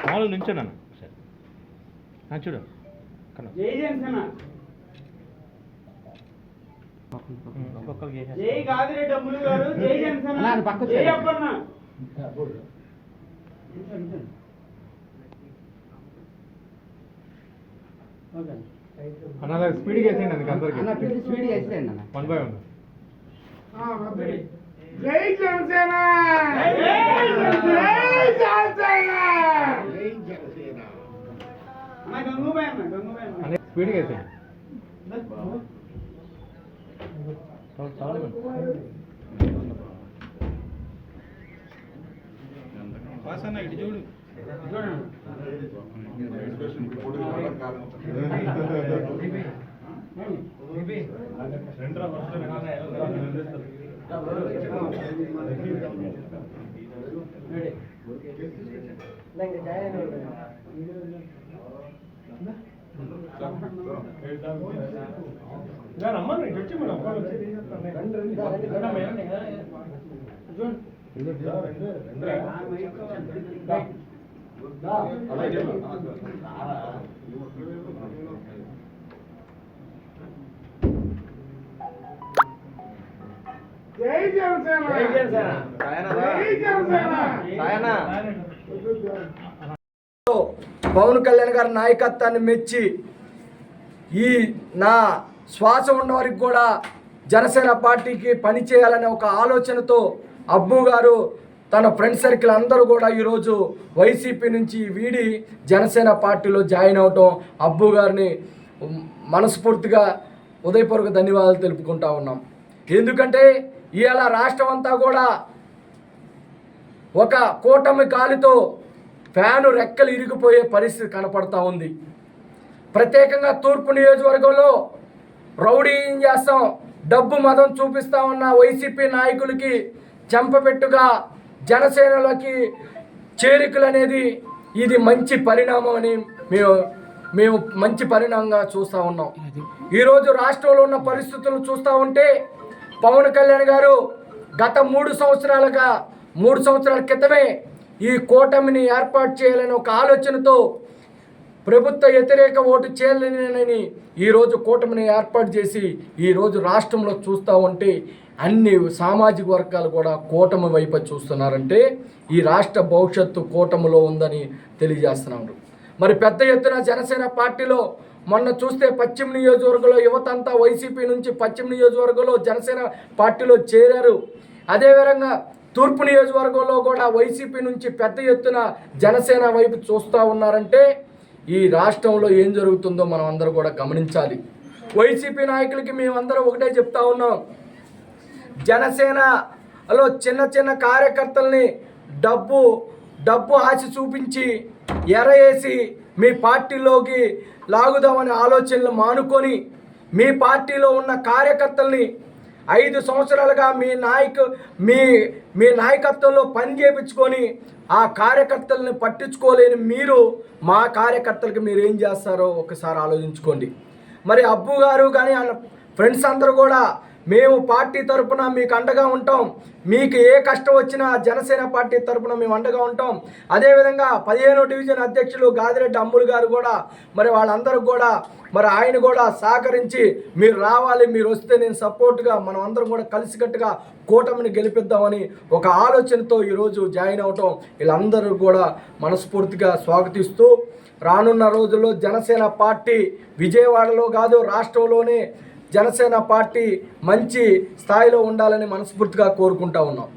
మామూలు నించున్నాను సరే చూడు జై గాదిరెడ్డి అమ్ములు గారు, జై జనసేన, జై అప్పన్న. అన్న స్పీడ్గా వేసేయండి అందుకు అందరికి స్పీడ్గా వేసేయండి అన్న 1 by 1. జై జనసేన, జై జనసేన. అన్న గంగూబాయ్ అన్న స్పీడ్గా వేసేయండి అన్న ఇటు చూడు. జై జనసేన, జై జనసేన, జై జనసేన. పవన్ కళ్యాణ్ గారి నాయకత్వాన్ని మెచ్చి ఈ నా శ్వాస ఉన్న వరకు కూడా జనసేన పార్టీకి పనిచేయాలనే ఒక ఆలోచనతో అబ్బు గారు తన ఫ్రెండ్ సర్కిల్ అందరూ కూడా ఈరోజు వైసీపీ నుంచి వీడి జనసేన పార్టీలో జాయిన్ అవటం అబ్బు గారిని మనస్ఫూర్తిగా ఉదయపూర్వక ధన్యవాదాలు తెలుపుకుంటా ఉన్నాం. ఎందుకంటే ఇవాళ రాష్ట్రం అంతా కూడా ఒక కూటమి గాలితో ఫ్యాను రెక్కలు ఇరిగిపోయే పరిస్థితి కనపడతా ఉంది. ప్రత్యేకంగా తూర్పు నియోజకవర్గంలో రౌడీ ఏం చేస్తాం, డబ్బు మదం చూపిస్తా ఉన్న వైసీపీ నాయకులకి చెంపపెట్టుగా జనసేనలోకి చేరికలు అనేది ఇది మంచి పరిణామం అని మేము మంచి పరిణామంగా చూస్తూ ఉన్నాం. ఈరోజు రాష్ట్రంలో ఉన్న పరిస్థితులను చూస్తూ ఉంటే పవన్ కళ్యాణ్ గారు గత 3 సంవత్సరాల క్రితమే ఈ కూటమిని ఏర్పాటు చేయాలని ఒక ఆలోచనతో ప్రభుత్వ వ్యతిరేక ఓటు చేయాలని ఈరోజు కూటమిని ఏర్పాటు చేసి ఈరోజు రాష్ట్రంలో చూస్తూ ఉంటే అన్ని సామాజిక వర్గాలు కూడా కూటమి వైపు చూస్తున్నారంటే ఈ రాష్ట్ర భవిష్యత్తు కూటమిలో ఉందని తెలియజేస్తున్నారు. మరి పెద్ద ఎత్తున జనసేన పార్టీలో మొన్న చూస్తే పశ్చిమ నియోజకవర్గంలో యువత అంతా వైసీపీ నుంచి పశ్చిమ నియోజకవర్గంలో జనసేన పార్టీలో చేరారు. అదేవిధంగా తూర్పు నియోజకవర్గంలో కూడా వైసీపీ నుంచి పెద్ద ఎత్తున జనసేన వైపు చూస్తూ ఉన్నారంటే ఈ రాష్ట్రంలో ఏం జరుగుతుందో మనం అందరూ కూడా గమనించాలి. వైసీపీ నాయకులకి మేమందరం ఒకటే చెప్తా ఉన్నాం, జనసేనలో చిన్న కార్యకర్తల్ని డబ్బు ఆశ చూపించి ఎరవేసి మీ పార్టీలోకి లాగుదామనే ఆలోచనలు మానుకొని మీ పార్టీలో ఉన్న కార్యకర్తల్ని 5 సంవత్సరాలుగా మీ నాయకత్వంలో పని చేయించుకొని ఆ కార్యకర్తల్ని పట్టించుకోలేని మీరు మా కార్యకర్తలకి మీరు ఏం చేస్తారో ఒకసారి ఆలోచించుకోండి. మరి అబ్బు గారు కానీ ఫ్రెండ్స్ అందరూ కూడా మేము పార్టీ తరపున మీకు అండగా ఉంటాం, మీకు ఏ కష్టం వచ్చినా జనసేన పార్టీ తరపున మేము అండగా ఉంటాం. అదేవిధంగా 15వ డివిజన్ అధ్యక్షులు గాదిరెడ్డి అమ్ములు గారు కూడా మరి వాళ్ళందరూ కూడా మరి ఆయన కూడా సహకరించి మీరు రావాలి, మీరు వస్తే నేను సపోర్ట్గా మనం అందరం కూడా కలిసికట్టుగా కూటమిని గెలిపిద్దామని ఒక ఆలోచనతో ఈరోజు జాయిన్ అవటం వీళ్ళందరూ కూడా మనస్ఫూర్తిగా స్వాగతిస్తూ రానున్న రోజుల్లో జనసేన పార్టీ విజయవాడలో కాదు రాష్ట్రంలోనే జనసేన పార్టీ మంచి స్థాయిలో ఉండాలని మనస్ఫూర్తిగా కోరుకుంటా ఉన్నాం.